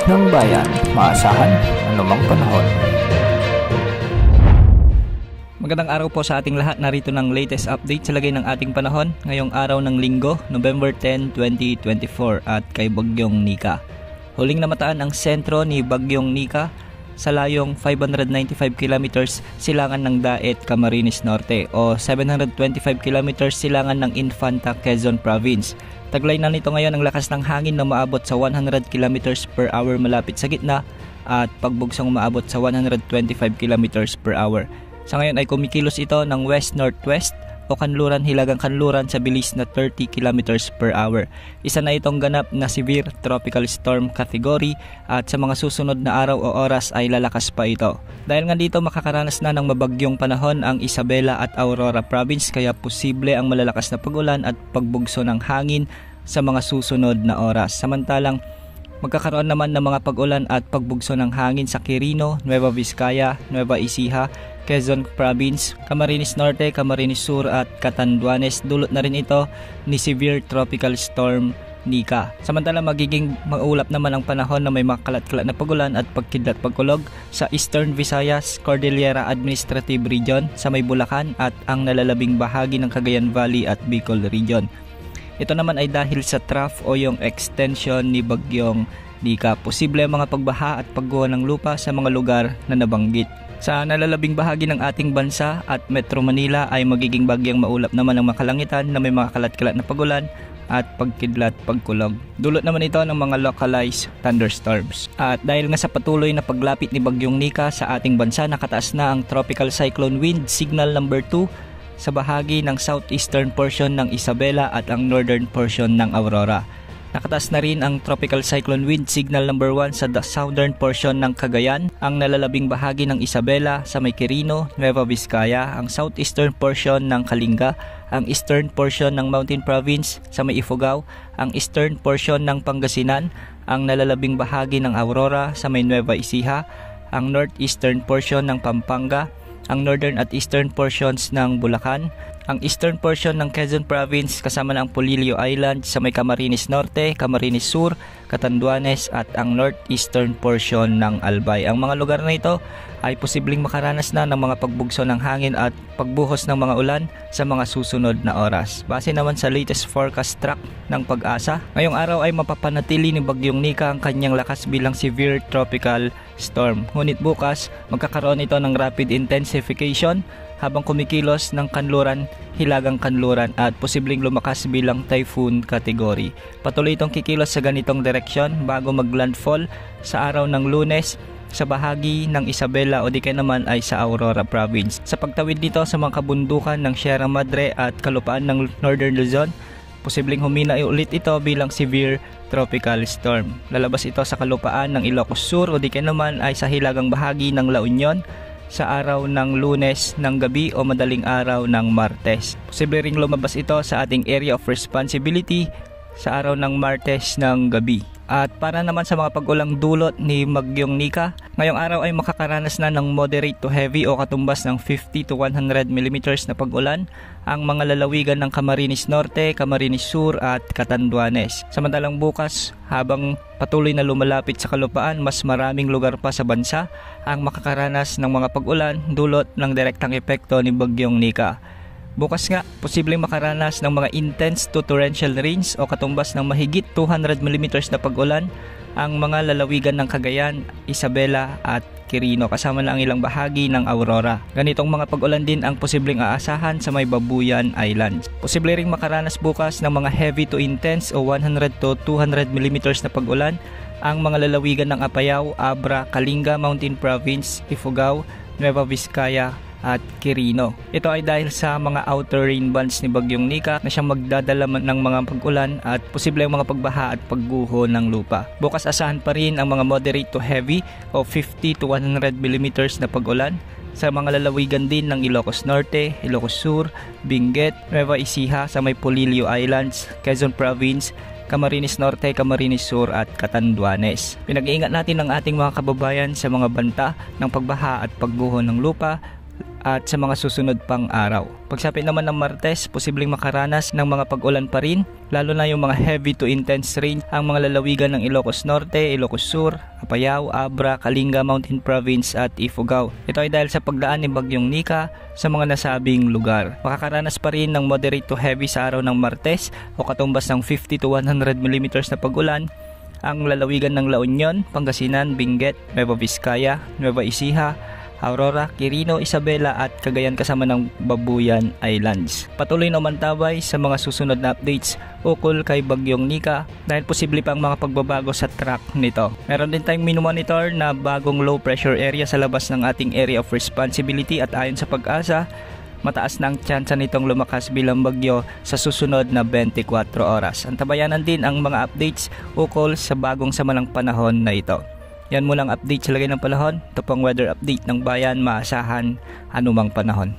ng bayan, maasahan anumang panahon. Magandang araw po sa ating lahat. Narito ng latest update sa lagay ng ating panahon ngayong araw ng Linggo, November 10, 2024 at kay Bagyong Nika. Huling namataan ang sentro ni Bagyong Nika sa layong 595 kilometers silangan ng Daet, Camarines Norte o 725 kilometers silangan ng Infanta, Quezon Province. Taglay na nito ngayon ang lakas ng hangin na maabot sa 100 kilometers per hour malapit sa gitna at pagbugsong umaabot sa 125 kilometers per hour. Sa ngayon ay kumikilos ito ng west-northwest o kanluran-hilagang kanluran sa bilis na 30 km per hour. Isa na itong ganap na severe tropical storm category at sa mga susunod na araw o oras ay lalakas pa ito. Dahil nga dito makakaranas na ng mabagyong panahon ang Isabela at Aurora Province kaya posible ang malalakas na pag-ulan at pagbugso ng hangin sa mga susunod na oras. Samantalang magkakaroon naman ng mga pag-ulan at pagbugso ng hangin sa Quirino, Nueva Vizcaya, Nueva Ecija, Quezon Province, Camarines Norte, Camarines Sur at Catanduanes. Dulot na rin ito ni severe tropical storm Nika. Samantala magiging maulap naman ang panahon na may makalat-kalat na pagulan at pagkidlat pagkulog sa Eastern Visayas, Cordillera Administrative Region sa may Bulacan at ang nalalabing bahagi ng Cagayan Valley at Bicol Region. Ito naman ay dahil sa trough o yung extension ni Bagyong Nika. Posible ang mga pagbaha at pagguho ng lupa sa mga lugar na nabanggit. Sa nalalabing bahagi ng ating bansa at Metro Manila ay magiging bagyang maulap naman ang makalangitan na may mga kalat-kalat na pagulan at pagkidlat pagkulog. Dulot naman ito ng mga localized thunderstorms. At dahil nga sa patuloy na paglapit ni Bagyong Nika sa ating bansa, nakataas na ang tropical cyclone wind signal number 2 sa bahagi ng southeastern portion ng Isabela at ang northern portion ng Aurora. Nakataas na rin ang tropical cyclone wind signal number 1 sa southern portion ng Cagayan, ang nalalabing bahagi ng Isabela sa may Quirino, Nueva Vizcaya, ang southeastern portion ng Kalinga, ang eastern portion ng Mountain Province sa may Ifugao, ang eastern portion ng Pangasinan, ang nalalabing bahagi ng Aurora sa may Nueva Ecija, ang northeastern portion ng Pampanga, ang northern at eastern portions ng Bulacan, ang eastern portion ng Quezon Province kasama ng Polillo Island sa may Camarines Norte, Camarines Sur, Catanduanes at ang northeastern portion ng Albay. Ang mga lugar na ito ay posibleng makaranas na ng mga pagbugso ng hangin at pagbuhos ng mga ulan sa mga susunod na oras. Base naman sa latest forecast track ng Pag-asa, ngayong araw ay mapapanatili ni Bagyong Nika ang kanyang lakas bilang severe tropical storm. Ngunit bukas, magkakaroon ito ng rapid intensification habang kumikilos ng kanluran, hilagang kanluran at posibleng lumakas bilang typhoon category. Patuloy itong kikilos sa ganitong direksyon bago maglandfall sa araw ng Lunes sa bahagi ng Isabela o di kaya naman ay sa Aurora Province. Sa pagtawid dito sa mga kabundukan ng Sierra Madre at kalupaan ng Northern Luzon, posibleng humina ulit ito bilang severe tropical storm. Lalabas ito sa kalupaan ng Ilocos Sur o di kaya naman ay sa hilagang bahagi ng La Union sa araw ng Lunes ng gabi o madaling araw ng Martes. Posible ring lumabas ito sa ating area of responsibility sa araw ng Martes ng gabi. At para naman sa mga pag-ulang dulot ni Bagyong Nika, ngayong araw ay makakaranas na ng moderate to heavy o katumbas ng 50 to 100 mm na pag-ulan ang mga lalawigan ng Camarines Norte, Camarines Sur at Catanduanes. Samantalang bukas, habang patuloy na lumalapit sa kalupaan, mas maraming lugar pa sa bansa ang makakaranas ng mga pag-ulan dulot ng direktang epekto ni Bagyong Nika. Bukas nga, posibleng makaranas ng mga intense to torrential rains o katumbas ng mahigit 200 mm na pag-ulan ang mga lalawigan ng Cagayan, Isabela at Quirino kasama na ang ilang bahagi ng Aurora. Ganitong mga pag-ulan din ang posibleng aasahan sa may Babuyan Islands. Posible ring makaranas bukas ng mga heavy to intense o 100 to 200 mm na pag-ulan ang mga lalawigan ng Apayao, Abra, Kalinga, Mountain Province, Ifugao, Nueva Vizcaya at Quirino. Ito ay dahil sa mga outer rain bands ni Bagyong Nika na siyang magdadala ng mga pag-ulan at posible ang mga pagbaha at pagguho ng lupa. Bukas asahan pa rin ang mga moderate to heavy o 50 to 100 mm na pag-ulan sa mga lalawigan din ng Ilocos Norte, Ilocos Sur, Benguet, Nueva Ecija sa may Polillo Islands, Quezon Province, Camarines Norte, Camarines Sur at Catanduanes. Pinag-iingat natin ang ating mga kababayan sa mga banta ng pagbaha at pagguho ng lupa at sa mga susunod pang araw. Pagsapit naman ng Martes, posibleng makaranas ng mga pag-ulan pa rin, lalo na yung mga heavy to intense rain ang mga lalawigan ng Ilocos Norte, Ilocos Sur, Apayao, Abra, Kalinga, Mountain Province at Ifugao. Ito ay dahil sa pagdaan ni Bagyong Nika sa mga nasabing lugar. Makakaranas pa rin ng moderate to heavy sa araw ng Martes o katumbas ng 50 to 100 mm na pag-ulan ang lalawigan ng La Union, Pangasinan, Benguet, Nueva Vizcaya, Nueva Ecija, Aurora, Quirino, Isabela at Cagayan kasama ng Babuyan Islands. Patuloy na umantabay sa mga susunod na updates ukol kay Bagyong Nika dahil posible pang mga pagbabago sa track nito. Meron din tayong minomonitor na bagong low pressure area sa labas ng ating area of responsibility at ayon sa Pag-asa, mataas na ang tsansa nitong lumakas bilang bagyo sa susunod na 24 oras. Antabayanan din ang mga updates ukol sa bagong samalang panahon na ito. Yan muna ang update sa lagay ng panahon. Ito pang weather update ng bayan, maasahan anumang panahon.